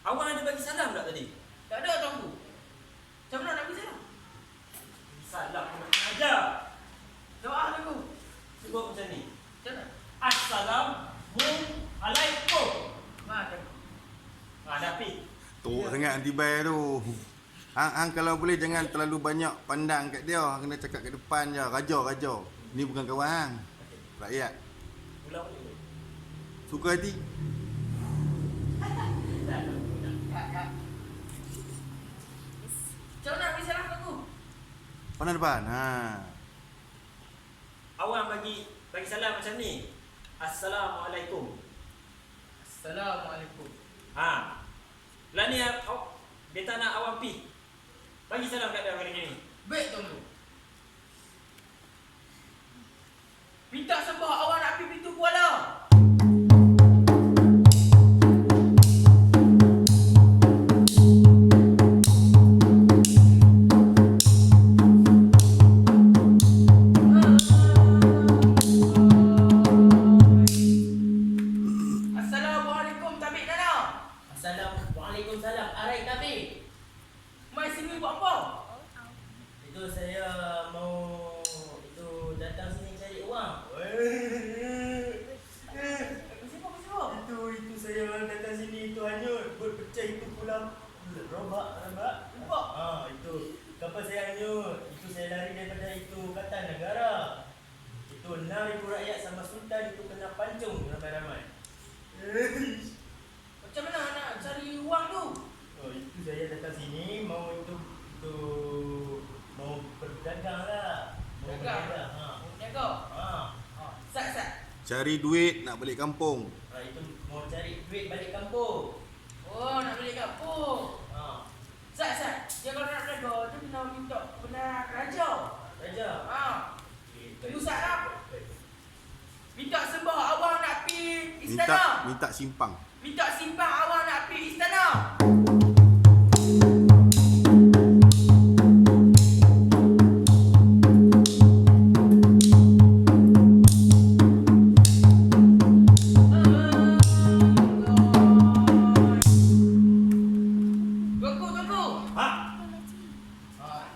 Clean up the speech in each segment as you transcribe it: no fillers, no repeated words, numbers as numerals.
Awak ada bagi salam tak tadi? Tak ada tuanku. Macam mana nak bagi salam? Salam nak ajar. Doa tuanku. Sebut macam ni. Macam mana? Assalamualaikum. Macam. Dah pi. Teruk sangat anti bay tu. Hang kalau boleh jangan terlalu banyak pandang kat dia. Hang kena cakap kat depan je. Raja. Ni bukan kawan hang. Rakyat. Ulang balik. Suka hati. Macam mana nak bagi salam tuanku? Pandang depan. Awak bagi salam macam ni. Assalamualaikum. Assalamualaikum. Lah ni dia tak nak awak pi. Bagi salam kat dia kali ni. Baik tuanku. Minta sembah awak nak pergi pintu kuala. Assalamualaikum tabik nana. Waalaikumsalam. Arai tapi Mai sini buat apa? itu saya mau datang sini cari uang. Itu saya datang sini itu hanyut buat pecah itu pula robak. Itu kapal saya hanyut. Itu saya lari daripada itu kata negara. Itu 6,000 rakyat sama sultan itu kena pancung ramai-ramai. Macam mana nak cari uang tu? Itu saya datang sini mau mau berdagang lah. Dagang? Jaga? Sat. Cari duit nak balik kampung. Itu mau cari duit balik kampung. Oh, nak balik kampung. Sat. Dia kalau nak jaga, dia kena minta benar raja. Raja. Tunggu sat lah. Minta sembah awak nak pergi istana. Minta simpang. Minta simpang awak nak pergi istana. Tunggu.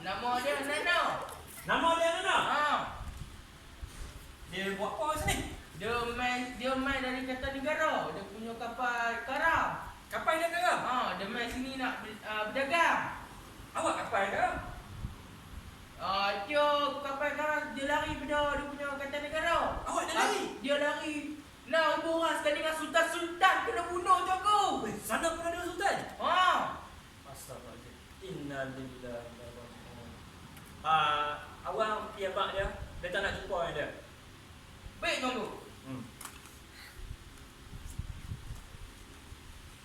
Nama dia Nana. Nama dia mana? Ha. Dia buat apa sini? Dia main dari Kertanegara. Dia punya kapal karam. Kapal dia ke? Dia main sini nak berdagang. Awak kapal ke? Dia kapal karam dia lari pada dia punya Kertanegara. Awak dah lari? Dia lari. Nah, orang sekali dengan sultan kena bunuh tu. Sana pun ada sultan? Astagfirullahaladzim. Innalillahi wa inna ilaihi raji'un. Awak pergi abang dia. Dia tak nak jumpa dengan dia. Baik tuanku.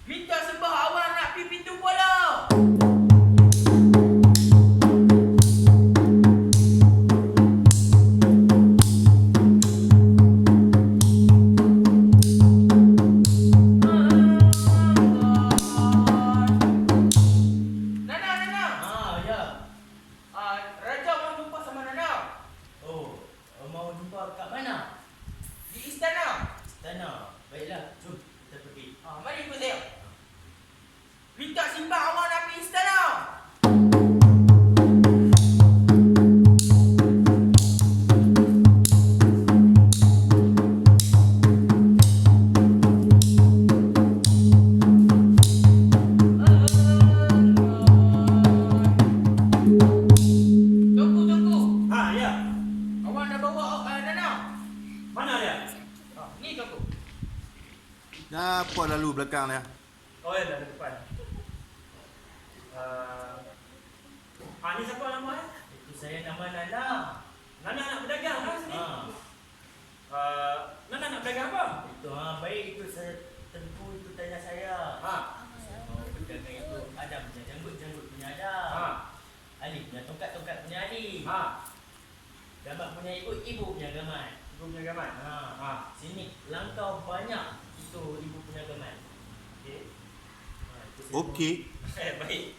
Minta sembah awak nak pergi pintu kuala. Apa lalu belakang dia? Oh ya, dah depan. Ni siapa nama dia? Itu saya nama Nana. Nana nak berdagang lah sini. Nana nak berdagang apa? Itu baik itu saya tentu itu tanya saya. Mau berdagang itu ada punya janggut punya ada. Ali punya tongkat punya Ali. Gamat punya ibu punya gamat. Ibu punya gamat. Sini langkau banyak. Itu ibu punya gamat. Okey. Baik.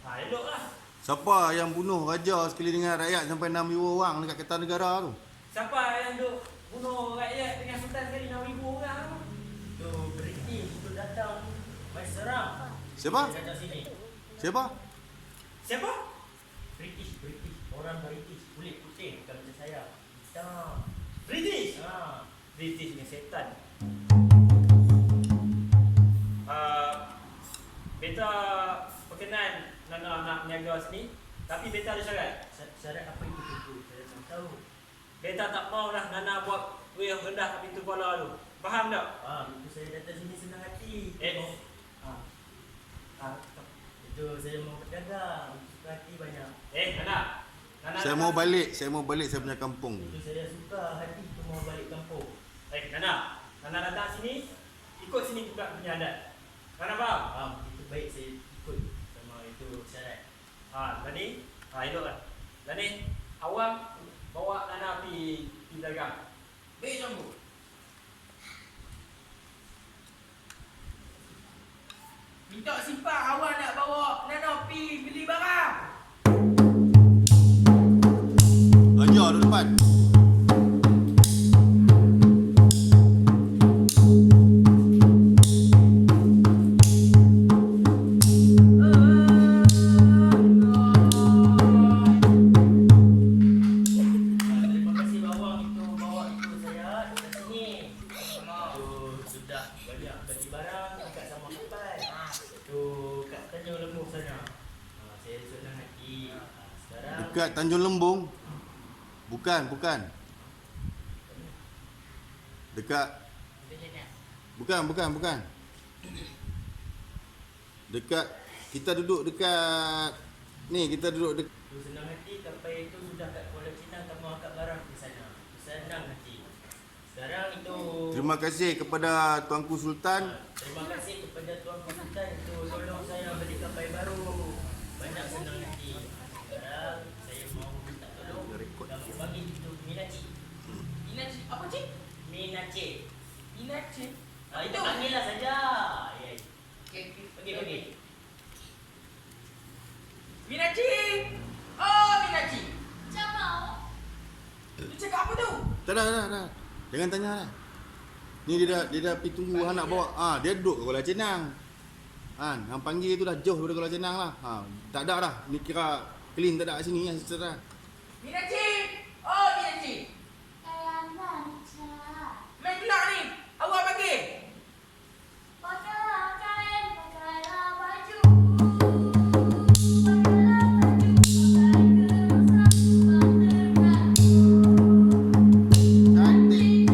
Eloklah. Siapa yang bunuh raja sekeliling rakyat sampai 6,000 orang dekat Kertanegara tu? Siapa yang duk bunuh rakyat dengan sultan sekali 6,000 orang? Itu berhenti, itu datang main serang. Siapa? Saya datang sini. Siapa? Siapa? British. Orang British. Kulit putih. Bukan macam saya. Hitam. British. Ha. British ni setan. Beta perkenan nak niaga sini, tapi beta ada syarat. Syarat apa itu tentu? Saya tak tahu. Beta tak mau lah Nana buat weh rendah kat pintu kepala tu. Faham tak? Itu saya datang sini senang hati. Itu saya mau berdagang. Suka hati banyak. Nana. Saya mau balik saya punya kampung. Itu saya suka hati tu mau balik kampung. Nana. Nana datang sini, ikut sini juga punya adat. Nana faham? Itu baik saya ikut sama itu syarat. Tadi, eloklah. Tadi, awak bawa Nana pergi dagang. Baik Jambu. Minta simpang awak nak bawa Nana pergi beli barang. Ajar tu depan. Terima kasih bawang itu bawa itu saya datang sini. Itu sudah banyak bagi barang dekat sama kapal. Itu kat Tanjung Lembung sana. Saya senang hati. Sekarang Dekat Tanjung Lembung. Bukan. Dekat Bukan. Dekat kita duduk dekat itu senang hati kapal itu sudah kat Kuala Cina kamu angkat barang di sana. Senang hati. Sekarang itu Terima kasih kepada Tuanku Sultan. terima kasih kepada Tuan Sultan itu tolong saya beli kapal baru. Banyak senang hati. Sekarang saya mau minta tolong kamu bagi itu minaci. Minaci apa cik? Minaci. Minaci. Itu panggillah saja. Ya. Okey. Pergi. Minaci. Oh, Minaci. Jangan. Lu cakap apa tu? Tak dah. Jangan tanya lah. Ni dia dah pergi tunggu hang nak bawa. Dia duduk kat Kuala Cenang. Hang panggil tu dah jauh daripada Kuala Cenang lah. Tak ada dah. Ni kira clean tak ada kat sini kan secara. Minaci. Oh, Minaci. Kayak mana? Main keluar ni. Awak panggil. Pakailah kain, pakailah baju. Cantik.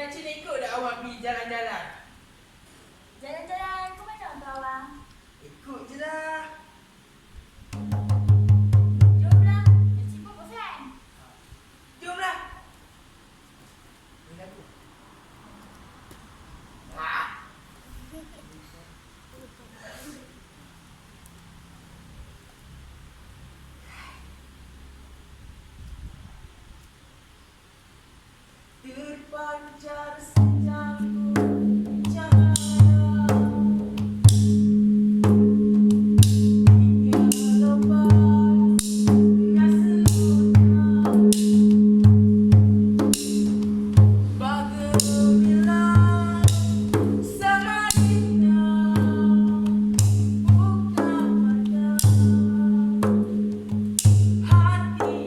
Cik nak ikut tak awak pergi jalan-jalan? Jalan-jalan ke mana tu awang? Ikut je lah. Jomlah, dah sibuk bosan. Jomlah. Ini aku. Terpancar senjaku cahaya hingga lepas nasihatnya bagaimana samarinda buka mata hati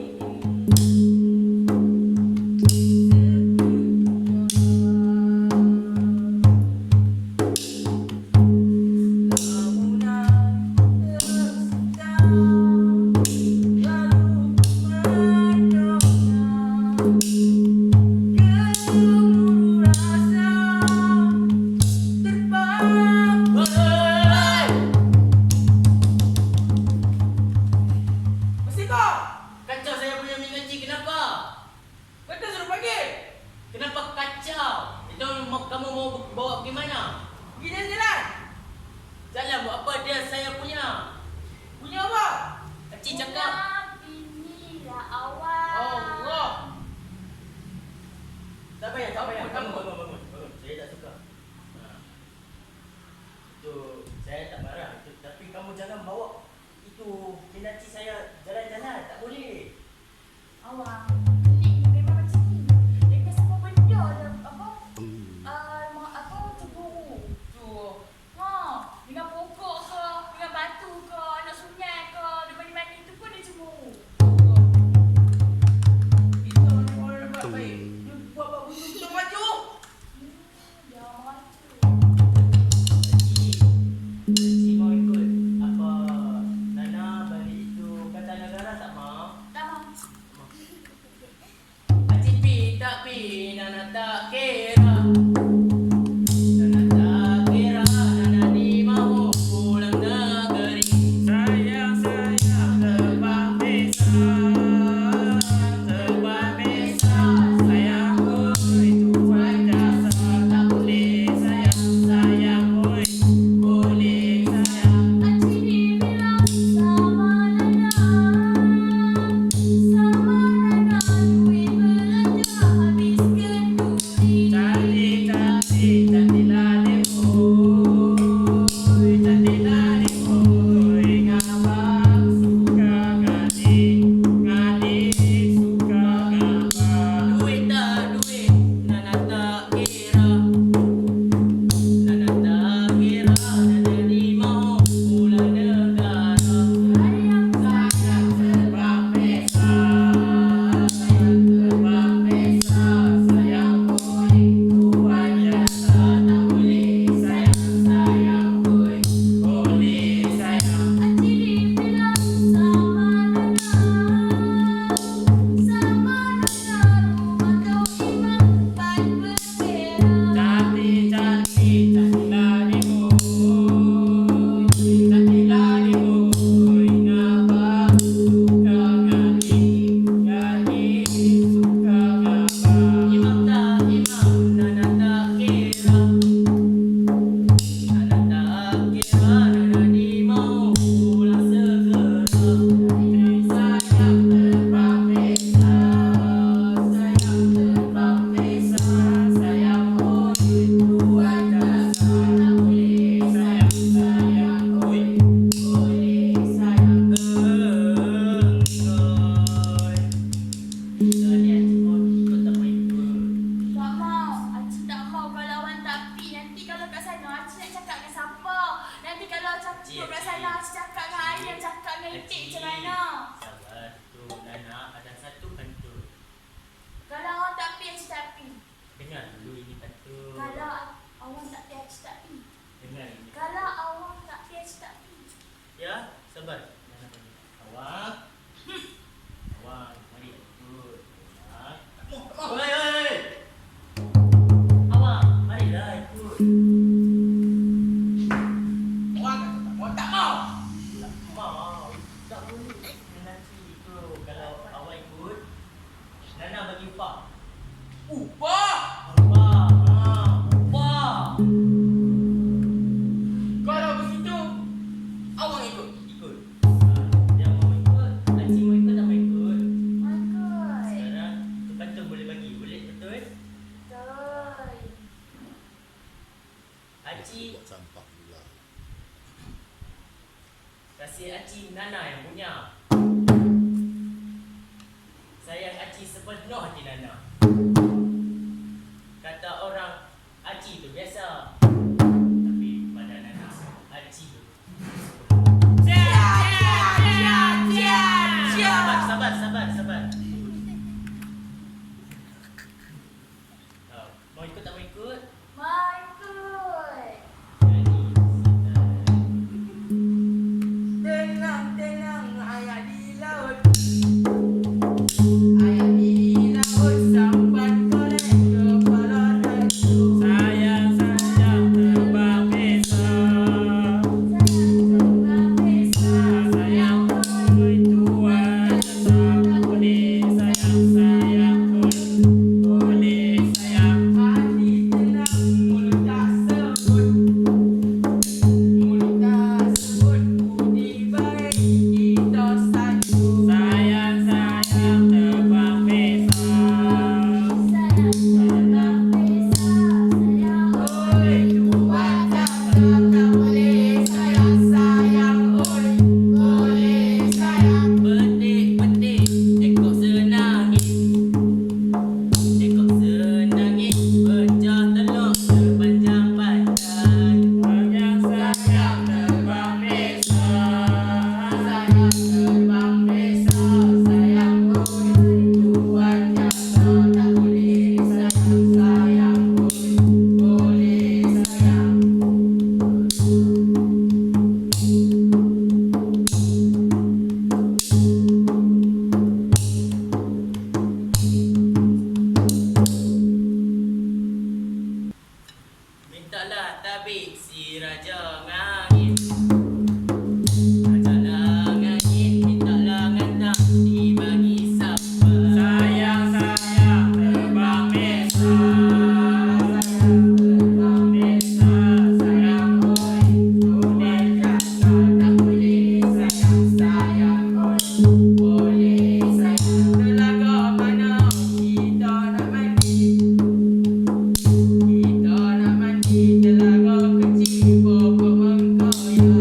Kacau saya punya mingaci, kenapa? Kata suruh panggil. Kenapa kacau? Itu kamu mau bawa pergi mana? Pergi jalan-jalan. Jalan buat apa? Dia saya punya. Punya apa? Kecil cakap. Inilah awang. Allah. Tak payah, tak payah. Bangun, Bangun. Saya tak suka. Itu saya tak marah. Tapi kamu jangan bawa itu minaci saya jalan-jalan. Tak boleh. Awang, pelik ni memang macam ni. Dengan semua benda dah apa? Apa cemburu. Tu. Ha, dengan pokok ke, dengan batu ke, anak sungai ke, di mana-mana itu pun dia cemburu. Kita ni orang buat baik. Dia buat bunyi kita maju. Ya, macam. Cik mau ikut apa Nana balik itu kata negara tak mau? Tak mau. Acik pi tak pi, Nana tak kira. Nana tak kira, Nana ni mahu pulang negeri. Sayang sebab besar, sebab besar. Sayangku itu wajar, tak boleh sayang, oi, boleh sayang. Acik dibilang sama Nana, duit belanja habis kenduri. Cantiklah lemboy, cantiklah lemboy. Ngabang suka ngadik, ngadik suka ngabang. Duit tak duit, Nana tak kira. Nana tak kira, Nana ni mau pulang negara. Sayang sebab besar, sayang sebab besar. Sayang oi, tu wajar, tak boleh sayang, oi, boleh sayang. Acik dibilang sama Nana, rumah kau imam ban berbera. Cantiklah lemboy, cantiklah lemboy. Ngabang suka ngadik, ngadik suka ngabang. Imam tak imam, Nana tak kira. Nana tak kira, Nana ni mau pulang segera. Sayang terbang besar, sayang terbang besar. Sayang oi, tuan dasar, tak boleh sayang, oi, boleh sayang. Engkoi. Kalian semua ikut tak main ikut. Tak mau, Acik tak mau kalau awang tak pi. Nanti kalau kat sana Acik nak cakap dengan siapa? Nanti kalau cakap kat sana Acik cakap dengan ayah, cakap dengan itik macam mana? Sabar tu Nana ada satu pantun. Kalau awang tak pi, Acik tak pi. Dengar dulu ini pantun. Kalau awang tak pi, Acik tak pi. Dengar ini. Kalau awang tak pi, Acik tak pi. Ya, sabar. Nana panggil. Awak. Awak, mari ikut. Awak. Oi. Aci Buat sampah pula. kasih Aci Nana yang punya. Sayang Aci sepenuh hati Nana. Kata orang Aci tu biasa, tapi pada Nana Aci tu sabar. Mau ikut tak mau ikut? Maikut. Tenang ayat di laut. Ayat di laut sampan kolek kepala ratu. Sayang terbang besar. Sayang oi tuan tak boleh sayang boleh sayang. Hati tenang mulut tak sebut. Mulut tak sebut budi baik kita satu. Sayang terbang besar. Oi tuan cakap tak boleh sayang oi boleh sayang. Petik ekor senangit. Ekor senangit pecah telur sepanjang badan. Sayang terbang besar. Sayang terbang besar sayang oi tuan cakap tak boleh sayang oi boleh sayang. Mintalah tabik si raja ngangit. Raja langit mintalah ngandang dibagi siapa. Sayang terbang besar. Terbang besar sayang oi tuan cakap tak boleh sayang oi boleh sayang. Telaga mana kita nak mandi. Kita nak mandi telaga kecil bapa mengkoyak.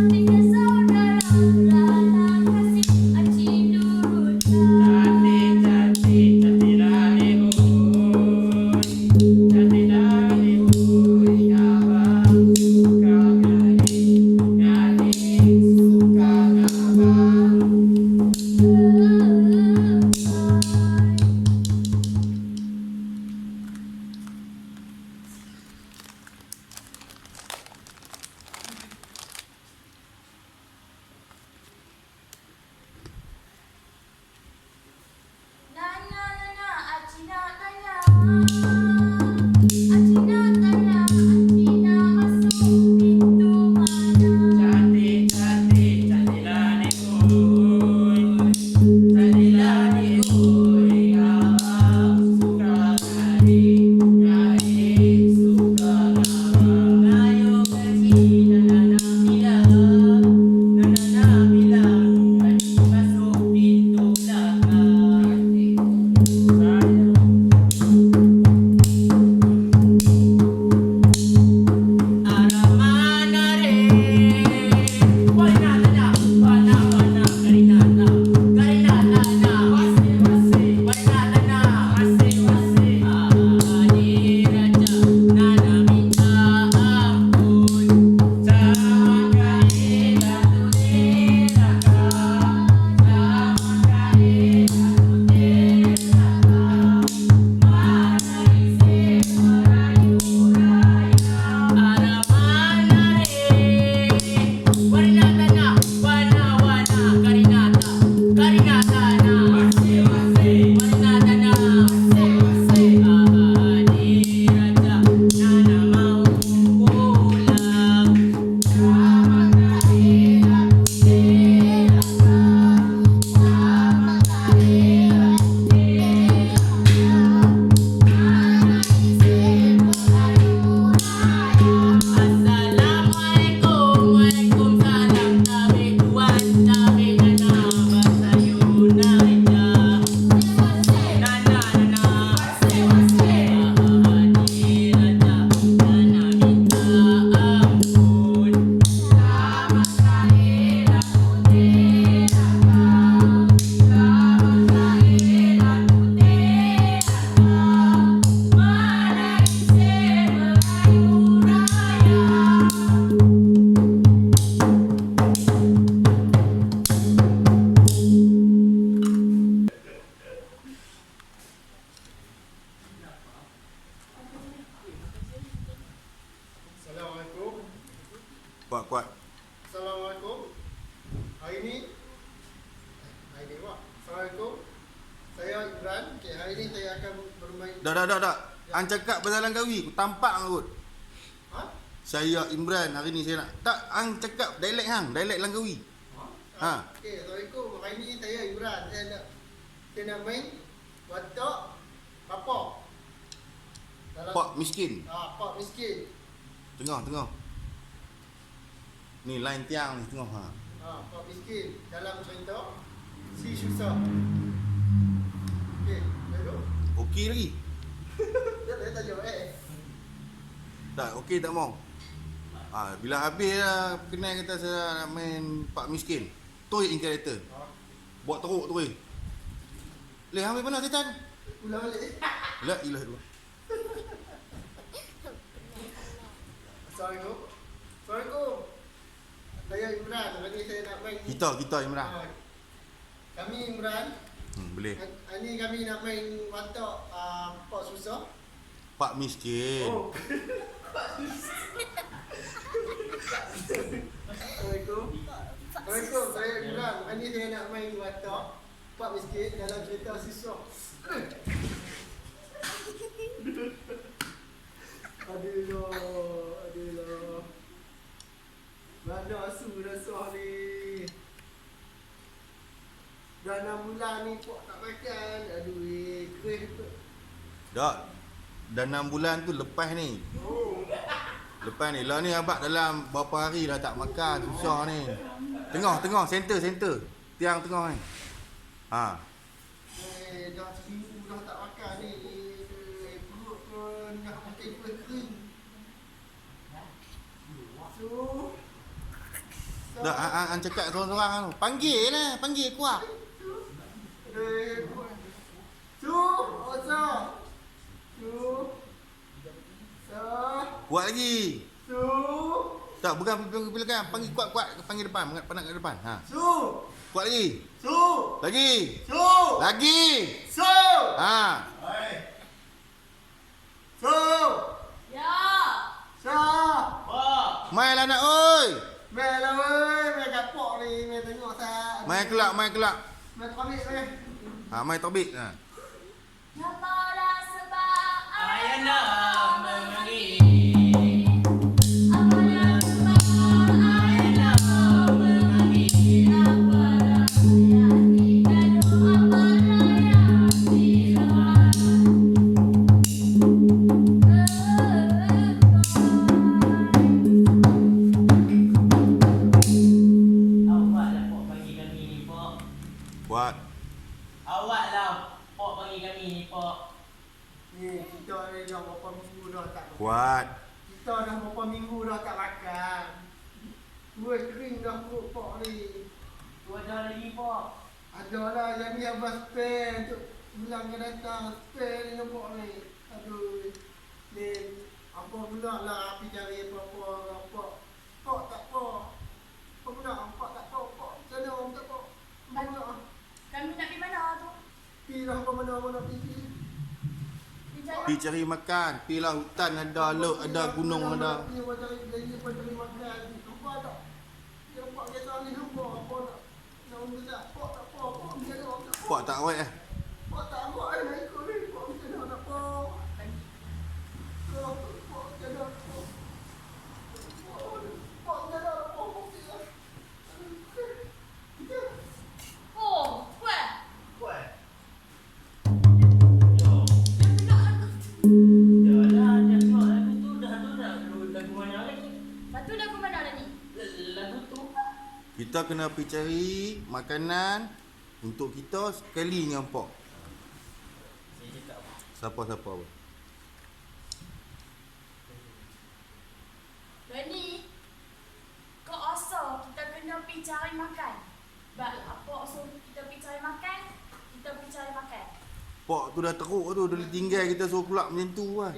tiga saudara beranak kasih aci nurutkan. Cantik, cantik, cantik lali ui. Cantik lali ui. Abang suka gading, gading suka abang. Nana, Nana, aci nak tanya. Aci nak tanya, aci nak masuk pintu mana? Cantik, cantik, cantik lali ui. Cantik lali ui. Abang suka gading, gading suka abang. Ayo pergi Nana bilang, Nana bilang, gading masuk pintu belakang. Arah mana re? Wana tanya, wana karinata, karinata, wase wana tanya, wase. Adi raja, Nana minta ampun, sama kali lalu terakan, sama kali lalu terakan. Mana isi merayu raya? Arah mana re? Wana tanya, wana karinata, karinata na. Wase wana tanya, wase. Adi raja, Nana mau pulang, sama kali lalu terakan, sama kali lalu terakan. Mana isi merayu raya? Assalamualaikum, waalaikumsalam. Tabe tuan, tabe nana, bahasa Indonesia. Nana, wase. Adi raja, Nana minta ampun, sama kali lalu terakan, sama kali lalu terakan. Mana isi merayu raya? Assalamualaikum. Kuat. Assalamualaikum. Hari ni Wak. Assalamualaikum. Saya Imran. Okay, hari ni saya akan bermain. Dah. Hang cakap pasal Langkawi, aku tampak hang kot. Ha? Saya Imran, hari ni saya nak. Tak, hang cakap dialek Langkawi. Ha. Okey, Assalamualaikum. Hari ni saya Imran. Saya nak main watak bapak. Pak miskin. Pak miskin. Tengah. Ni line tiang ni tengah ha. Pak miskin dalam cerita si susah. Okey, lalu. Okey lagi. Dia tak jawab Tak, okey tak mau. Bila habis dah kenal kata saya nak main Pak miskin. Toy in character. Buat teruk tu. Leh ambil mana setan? Ulang balik. La ilaha illallah. Assalamualaikum. Saya Imran. Hari ni saya nak main. Kita Imran. Kami Imran. Boleh. Hari ni kami nak main watak Pak susah. Pak miskin. Assalamualaikum. Saya Imran. Hari ni saya nak main watak Pak miskin dalam cerita susah. Aduh. Mana asu rasa ni. Dah 6 bulan ni pok tak makan. Aduh, kuih tu. Dah 6 bulan tu lepas ni. Oh. Lepas ni lah ni abang dalam berapa hari dah tak makan, susah ni. Tengah, center. Tiang tengah ni. Ha. Dah seminggu dah tak makan ni. Perut pun nak makan kuih kering. Dah, an cakap seorang-seorang tu. Panggil lah, panggil kuat. Kuat lagi. Tak, bukan kan. Panggil kuat-kuat, panggil depan, pandang kat depan. Ha. Kuat lagi. Lagi. Lagi. Ha. Ya. Mai lah nak oi. Mai lah weh, mai kapok ni, mai tengok sah. Mai kelak. Mai komik weh. Ha, mai tobik. Ha. Apalah sebab Ayana memanggil. Apalah sebab Ayana memanggil. Apalah yang dikandung Apalah yang dilawan Awaklah pok bagi kami ni pok. Kuat. Awaklah pok bagi kami ni pok. Ni kita ni dah berapa minggu dah tak makan. Kuat. Kita dah berapa minggu dah tak makan. Gue kering dah perut pok ni. Tu ada lagi pok. Ada lah yang ni abang spare untuk bulan akan datang. Spare dengan pok ni. Aduh. Ni apa pula lah api cari apa-apa. Pok tak pok. Apa pula pok tak pok. Pok macam mana orang tak pok. Apa pula. Kami nak pergi mana tu? Pergi lah apa mana pergi. Pergi cari makan. Pergi lah hutan ada, laut ada, gunung ada. Pergi cari makan. Apa tak? Dia pok kisah ni apa nak. Nak besar. Pok tak pok. Pok macam mana orang tak pok. Kuat tak awet eh? Pok tak pok nak ikut ni. Pok macam mana nak pok. Pok macam mana pok. Pok macam mana pok. Oh, kuat. Kuat. Dia tengok lagu. Dah lah, dah tengok lagu tu dah lagu mana lagi? Lepas tu lagu mana dah ni? Lagu tu. Kita kena pergi cari makanan untuk kita sekali dengan pok. Saya cakap apa? Siapa-siapa pun. Dah ni, kau asal kita kena pergi cari makan. Sebab apa asal kita pergi cari makan, kita pergi cari makan. Pok tu dah teruk tu, dia tinggal kita suruh keluar macam tu kan.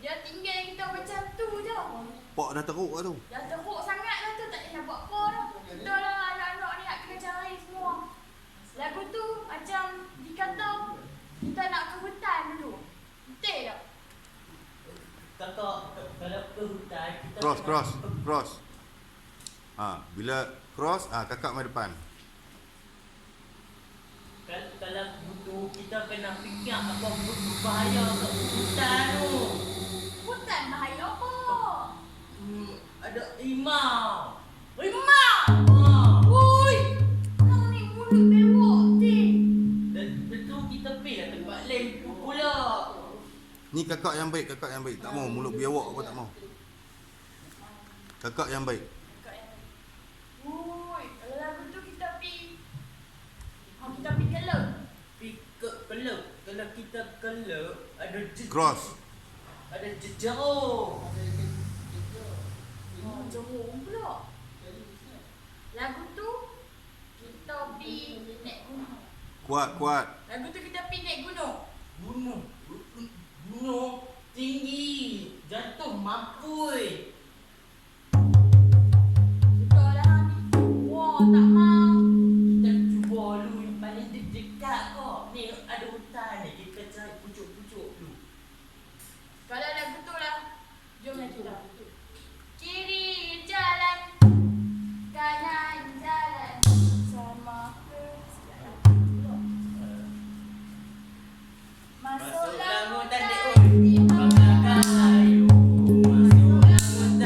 Dia tinggal kita macam tu je. Pok dah teruk tu. Dah teruk sangat dah tu, tak nak buat apa dah. Kita lah anak-anak ni nak kena cari semua. Lagu tu macam dikata kita nak ke hutan dulu. Betul tak? Kakak, kalau ke hutan kita Cross. Ha, bila cross, kakak mai depan. Kalau butuh kita kena fikir apa bahaya kat hutan tu. Hutan bahaya apa? Ada rimau. Rimau! Ha. Ui! Kau ni mulut bewok ni. Dan betul kita pergi lah tempat lain pula. Ni kakak yang baik. Tak mau mulut biawak aku tak mau. Kakak yang baik. Ui! Kalau lagu tu kita pergi. Kita pergi kelab. Pergi ke kelab. Kalau kita kelab ada Cross. Ada jejeruk. Oh, jerung pula. Lagu tu kita pergi naik gunung. Kuat. Lagu tu kita pergi naik gunung. Gunung tinggi. Jatuh mampui. Sudahlah ni. Wah, tak mau. Kita cuba dulu yang paling dekat kok. Ni ada hutan ni. Kita cari pucuk-pucuk dulu. Kalau lagu tu lah. Jomlah kita. Kiri jalan, kanan jalan, sama ke sebelah. Masuklah hutan hutan di di bangga kayu. Masuklah hutan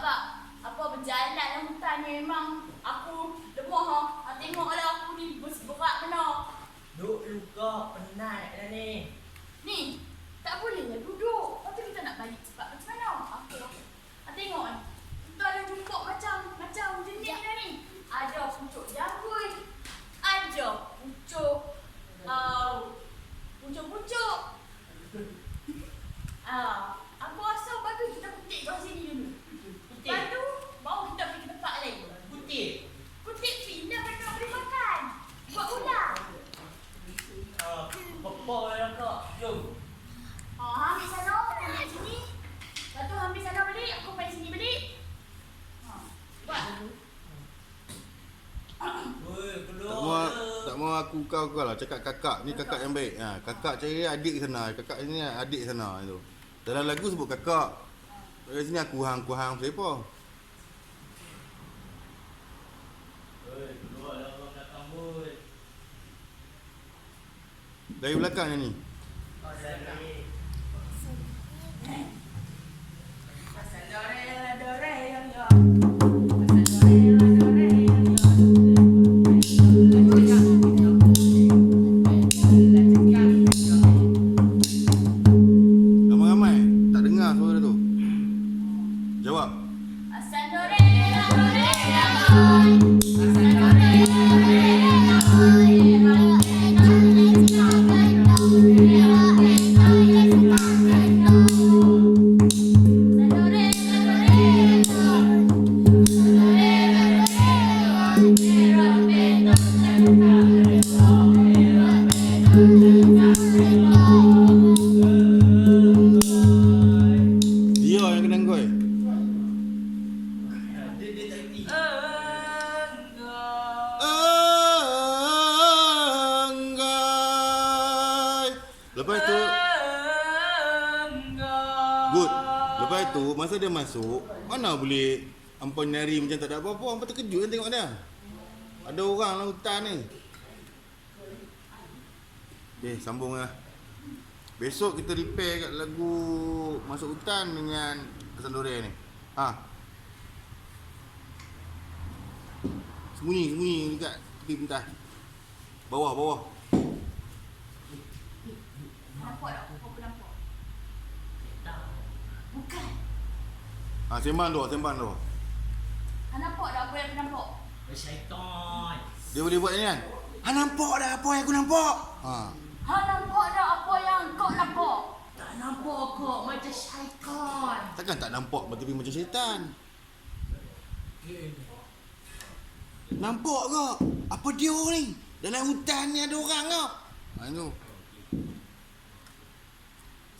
bak. Apa berjalan dalam hutan ni memang aku lemah ha. Tengoklah aku ni berat benar. Duk luka penat dah ni. Ni, tak boleh lah duduk. Lepas tu kita nak balik cepat macam mana? Apa? Tengok ni. Kita ada jumpa macam jenis dah ni. Ada pucuk janggut. Ada pucuk. Aku rasa bagus kita kutip kat sini dulu. Lepas tu, baru kita pergi ke tempat lain. Kutip pindah benda boleh makan. Buat ular. Apa yang kak? Jom. Ambil sana, ambil sini. Lepas tu ambil sana balik, aku main sini balik. Buat. Tak mau aku kau lah cakap kakak ni kakak yang baik. Kakak cari adik sana, kakak ni adik sana tu. Dalam lagu sebut kakak. Dari sini aku hang siapa? Keluarlah orang belakang bot. Dari belakang yang ni. Ramai-ramai tak dengar suara tu. Jawab. Dia yang kena koi. Dia tak reti. Anggai. Lepas tu good. Lepas tu masa dia masuk, mana boleh ampun nari macam tak ada apa-apa. Ampun terkejut kan tengok dia. Ada orang dalam hutan ni. Okay, sambung lah. Besok kita repair kat lagu Masuk Hutan dengan Kesan Durian ni. Sembunyi dekat tepi pentas. Bawah. Nampak tak? Apa nampak? Bukan. Sembang tu. Nampak tak apa yang aku nampak? Syaitan. Dia boleh buat ni kan? Nampak dah apa yang aku nampak. Nampak tak apa yang kau nampak? Tak nampak kok macam syaitan. Takkan tak nampak tapi macam syaitan. Nampak ke? Apa dia ni? Dalam hutan ni ada orang ke? Tu.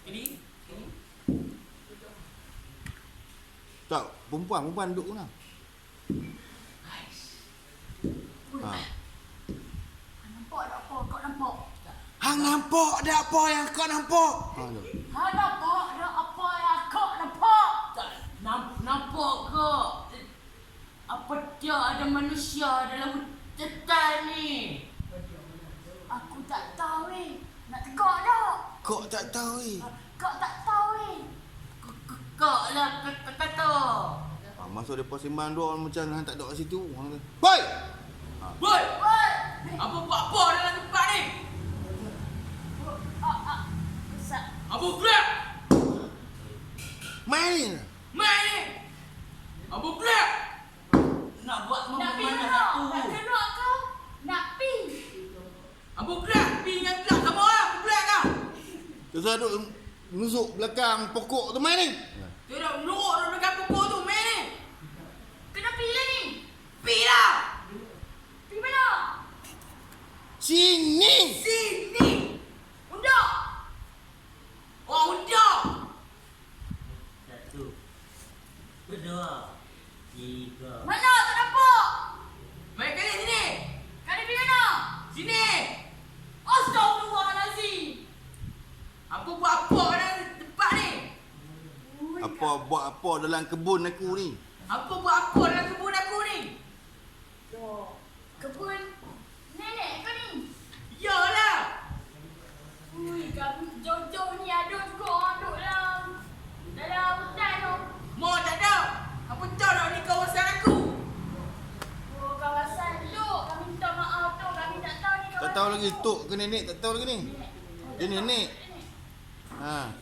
Ini. Tak, perempuan duduk mana? Nampak tak apa kau nampak? Hang nampak dah apa yang kau nampak? Nampak tak apa yang kau nampak? Tak nampak kok. Apa dia ada manusia dalam hutan ni? Aku tak tahu Nak tegak tak? Kau tak tahu Kau tak tahu Kok lah kata. Masuk depa sembang dua orang macam hang tak ada kat situ. Hang kata, "Hoi!" Boy! Apa buat apa dalam tempat ni? Apa gelap? Main. Apa gelap? Nak buat Nak pi mana mana? satu? Nak keluar kau? Nak pi? Apa gelap? Pi dengan gelap sama lah. Apa gelap dah? Terus duduk nusuk belakang pokok tu main ni. Dia dah melorot dalam dekat pokok tu main ni. Kena pi lah ni? Pi lah. Pi mana? Sini. Undak! Undak. Satu. Kedua. Tiga. Mana? Tak nampak! Main kali sini. Kena pi mana? Sini. Astaghfirullahalazim! Apa buat apa dalam tempat ni? Apa buat apa dalam kebun aku ni? Apa buat apa dalam kebun aku ni? Kebun nenek kau ni? Yalah. Ui, jauh-jauh ni ada juga orang duduk dalam hutan tu. Mau tak ada. Apa lagi tok ke nenek tak tahu lagi ni. Dia nenek. Ha.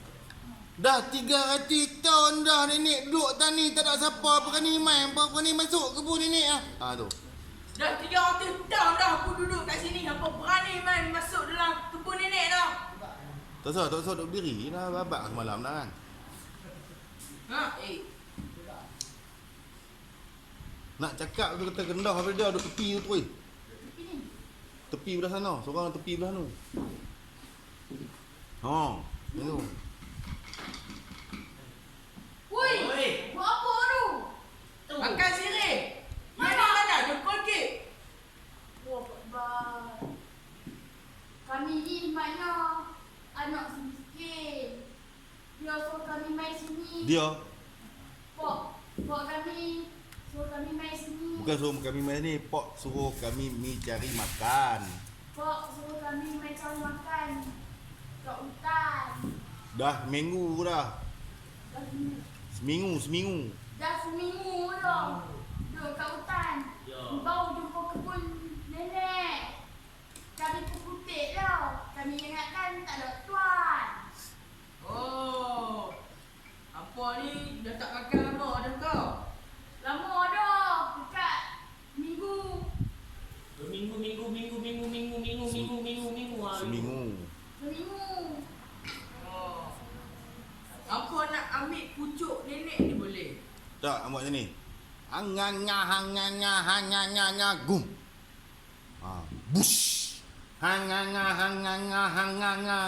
Dah 300 tahun dah nenek duduk tani tak ada siapa berani main, berani masuk kebun nenek ah. Ha tu. Dah 300 tahun dah aku duduk kat sini. Apa berani main masuk dalam kebun nenek dah? Tak usah duduk berdiri dah babak semalam dah kan. Ha? Nak cakap tu kata rendah habis dia duduk tepi tu tu. Tepi belah sana, seorang tepi belah tu. Ha, itu. Woi, Oi. buat apa tu? Tu. Makan Seri. Mana? Mana? Jempol kek. Wah, Pak. Kami ni makna anak miskin. Dia suruh kami main sini. Dia Pak kami suruh kami main sini. bukan suruh kami main ni, Pok suruh kami mi cari makan. Pak suruh kami main cari makan kat hutan. Dah minggu dah. Dah Seminggu. seminggu dah. Duduk kat hutan. Ya. Baru jumpa kebun nenek. Kami putih tau. Kami ingatkan tak ada tuan. Oh. Apa ni? Dah tak makan lama dah kau? Lama dah. Dekat minggu. Minggu. Seminggu. Oh. Apa nak ambil pucuk nenek ni boleh? Tak, buat macam ni. Hanganga gum. Ha, bush. Hanganga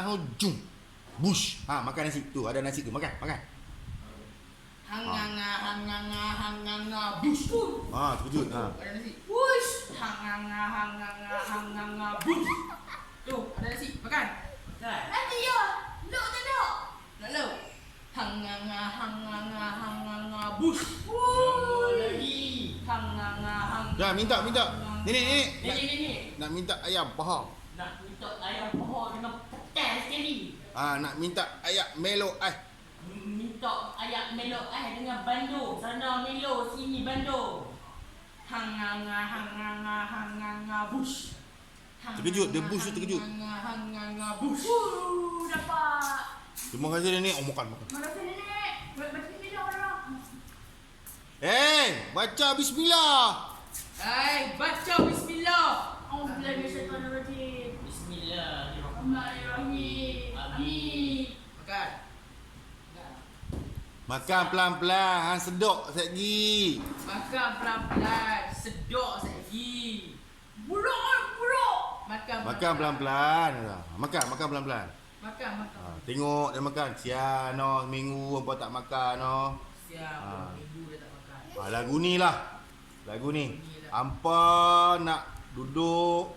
hujung. Bush. Ha, makan nasi tu, ada nasi tu, makan. Hanganga bush. Ha, terkejut. Ha. Ada nasi. Wush. Hanganga bush. Tu, ada nasi. Makan. Kan? Nanti ya. Duduk tak duduk? Nak lu. Hanganga bush. Lagi. Hanganga. Dah minta. Nenek. Ni. Nak minta ayam paha. Nak minta ayam pohon dengan petai sekali. Ha, nak minta ayam melo Minta ayam melok dengan bandung. Sana melo, sini bandung. Hanganga bush. Terkejut, dia bush tu terkejut. Hanganga bush. Dapat. Terima kasih nenek. Oh, makan. Mana sini nenek? Baca bismillah orang. Baca bismillah. Baca bismillah. Alhamdulillah minasyaitanirrajim. Bismillahirrahmanirrahim. Amin. Makan. Makan pelan-pelan. Hang sedok sekejap. Makan pelan-pelan. Sedok sekejap. Buruk. Makan pelan-pelan. Makan pelan-pelan. Makan. Tengok dia makan. Sian seminggu apa tak makan Siapa minggu dah tak makan. Lagu ni lah. Lagu ni. Hampa nak duduk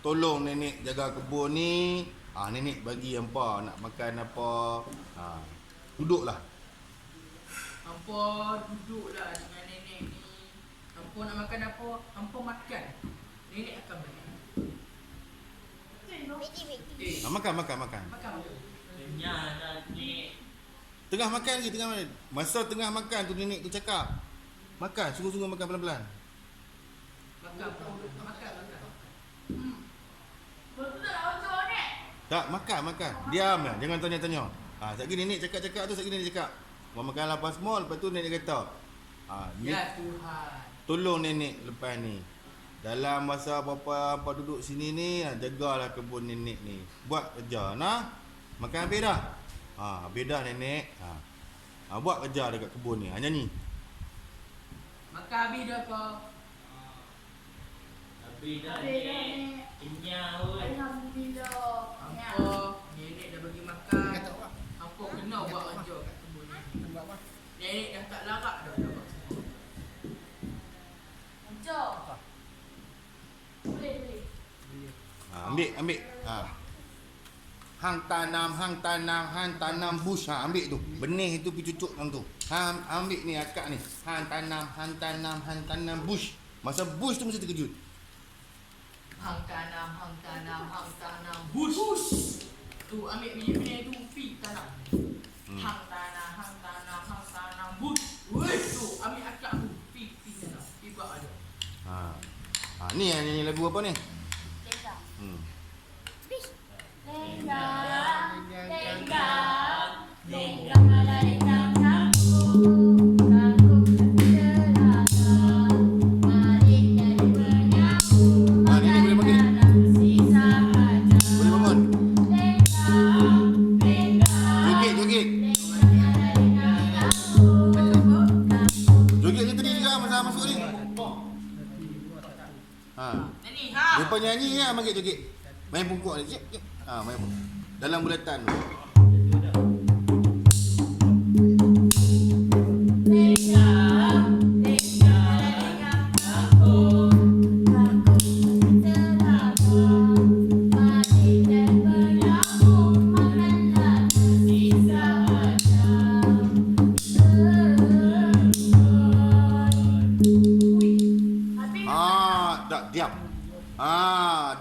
tolong nenek jaga kebun ni. Nenek bagi hampa nak makan apa. Duduklah. Hampa duduklah dengan nenek ni. Hampa nak makan apa? Hampa makan. Nenek akan bagi. Makan. Makan. Kenyang dah ni. Tengah makan lagi, Masa tengah makan tu nenek tu cakap. Makan, sungguh-sungguh makan pelan-pelan. Makan. Betul tak bocor ni? Tak, makan. Diam lah, jangan tanya-tanya. Sekejap nenek cakap-cakap tu, sekejap nenek cakap. Mau makan lapar semua, lepas tu nenek kata. Ya Tuhan. Tolong nenek lepas ni. Dalam masa apa duduk sini ni, jagalah kebun nenek ni. Buat kerja, nah. Makan habis dah. Habis dah nenek. Buat kerja dekat kebun ni. Nyanyi. Makan habis dah kau. Habis dah ni. Kenyang oi. Alhamdulillah. Hampa nenek dah bagi makan. Hampa kena buat kerja kat kebun ni. Nenek dah tak larat dah buat semua. Bocor. Boleh. Ambil. Hang tanam bush. Ambil tu. Benih tu pergi cucuk dalam tu. Ambil ni akak ni. Hang tanam bush. Masa bush tu mesti terkejut. Hang tanam bush. Tu ambil benih tu pi tanam. Hang tanam bush. Weh tu ambil akak tu pi tanam. Pi buat ada. Ni yang nyanyi lagu apa ni? Gendang. Lepas nyanyi ya, main joget. Main pungkuk ni. Main pungkuk. Dalam bulatan tu.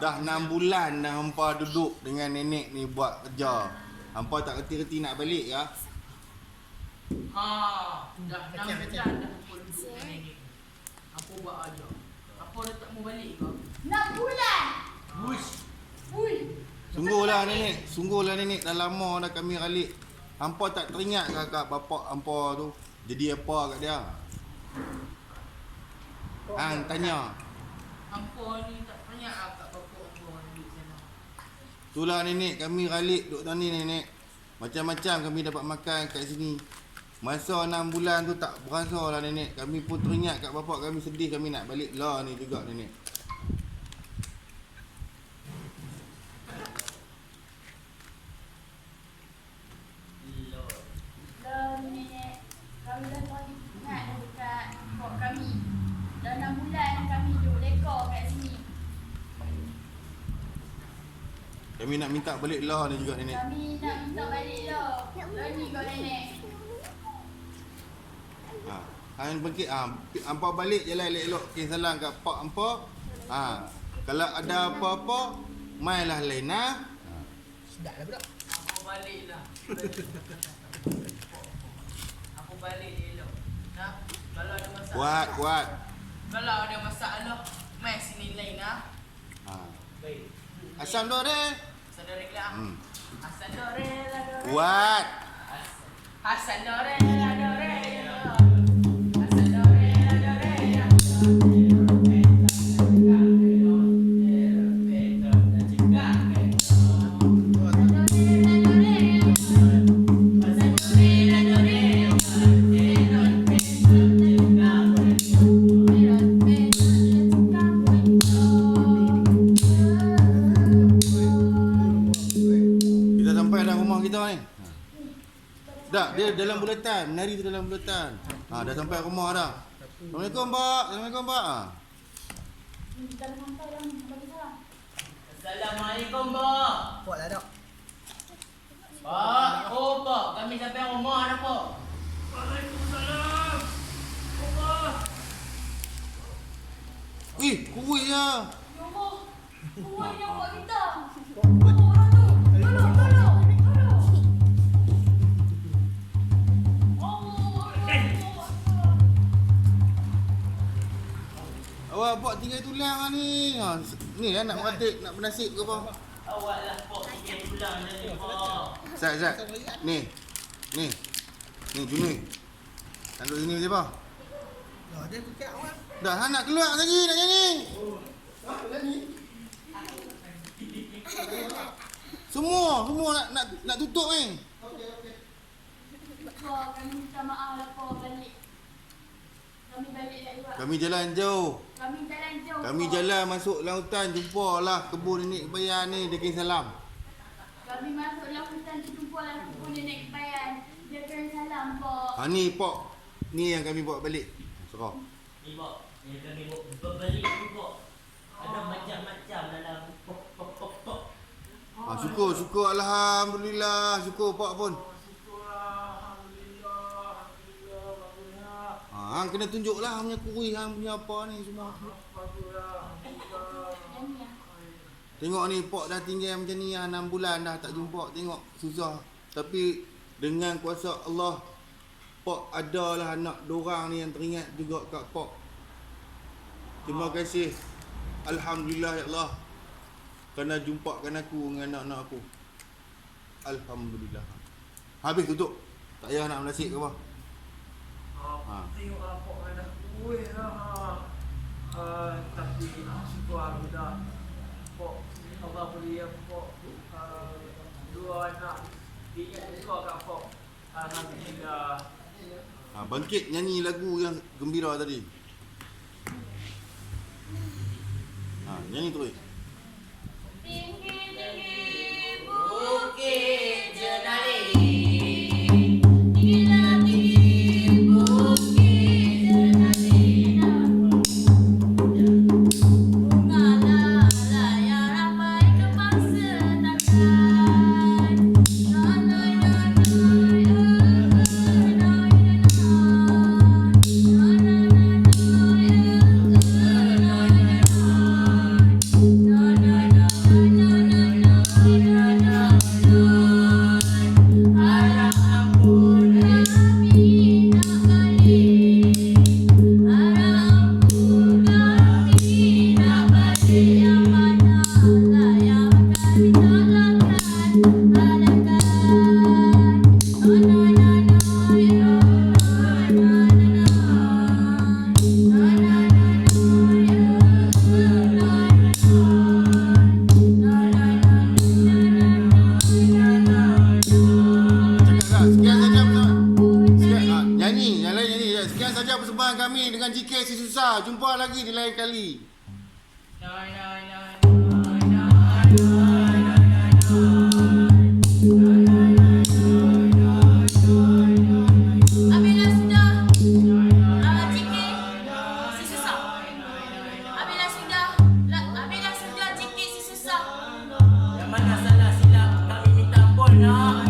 Dah 6 bulan dah hampa duduk dengan nenek ni buat kerja. Hampa tak reti-reti nak balik ya? Dah 6 bulan dah aku duduk dengan nenek. Apa buat aja? Apa dah tak mau balik ke? 6 bulan. Wush. Ui. Sungguhlah nenek dah lama dah kami balik. Hampa tak teringat ke kat bapak hampa tu jadi apa kat dia? Tanya. Hampa ni tak tanya kat bapak hampa duduk sana. Itulah nenek, kami ralik duduk sana nenek. Macam-macam kami dapat makan kat sini. Masa 6 bulan tu tak berasa lah nenek. Kami pun teringat kat bapak kami, sedih kami nak balik lah ni juga nenek. Nenek, kami dah tadi ingat dah dekat pok kami. Dah 6 bulan kami duduk lekor kat sini. Kami nak minta balik lah ni juga nenek. Kami nak minta balik lah. Dah ni kau nenek. Hang bangkit hampa balik je lah elok-elok kin salam kat pak hampa. Kalau ada apa-apa mainlah lain Sedap lah budak. Hampa balik lah. Hampa balik elok. Nah, kalau ada masalah. Kuat. Kalau ada masalah, mai sini lain lah. Baik. Asam dore. Saudara lah. Asal dore lah dore. Kuat. Asal dore lah dore. Asal dore lah dore. Kita sampai dah rumah kita ni. Dah, dia dalam bulatan, menari tu dalam bulatan. Dah sampai rumah dah. Assalamualaikum pak. Assalamualaikum pak. Kita dah sampai dah. Bagi salam. Assalamualaikum, Pak. Pok lah dok. Pak, Pak, kami sampai rumah dah, Pak. Waalaikumsalam. Allah. Wih, kuih ya. Ya Allah. Kuat ni nampak kita. Orang tu. Tolong. Awak buat tinggal tulang lah ni. Ni lah nak meratik, nak bernasib ke apa? Awak lah, Pak, tiga pulang dah ni, Pak. Zat. Ni. Ni Junui. Tak duduk sini siapa? Dah dia dekat awak. Dah hang nak keluar lagi nak nyanyi. Semua nak tutup ni. Kau, kami minta maaf lah kau balik. Kami balik dah juga. Kami jalan jauh. Kami Kau. jalan masuk lautan, jumpa lah kebun nenek kebayan ni, dia kena salam. Kami masuk dalam hutan tu jumpa lah kebun nenek kebayan. Dia kena salam kau. Ni pok. Ni yang kami bawa balik. Serah. Ni, Pak, yang kami berbalik ni, Pak. Ada macam-macam dalam pok. Syukur alhamdulillah. Syukur pak pun. Hang kena tunjuklah hang punya kuih, hang punya apa ni semua. Tengok ni pok dah tinggal macam ni 6 bulan dah tak jumpa. Tengok susah. Tapi dengan kuasa Allah, pok adalah anak dorang ni yang teringat juga kat pok. Terima kasih. Alhamdulillah ya Allah. Kerana jumpakan aku dengan anak-anak aku. Alhamdulillah. Habis tutup. Tak payah nak menasik ke apa. Tengok lapok dah. Weh lah. Tapi syukur aku dah. Pok Allah beri pok dua anak. Dia suka kat pok. Alhamdulillah. Bangkit nyanyi lagu yang gembira tadi. Nyanyi terus. Tinggi-tinggi Bukit Jenari. tinggi-tinggi bukit jenari. Bunga lala yang ramai kembang setakat. Sekian saja persembahan kami dengan Jikay si susah. Jumpa lagi di lain kali. Apabila sudah Jikay si susah. Apabila sudah Jikay si susah. Yang mana salah silap kami minta ampun nak.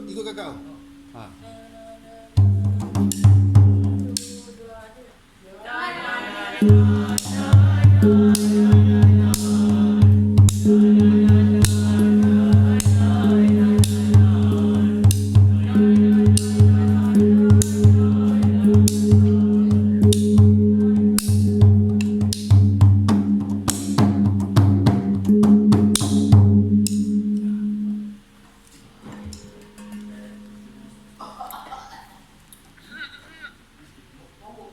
Ikut kakak. Dah.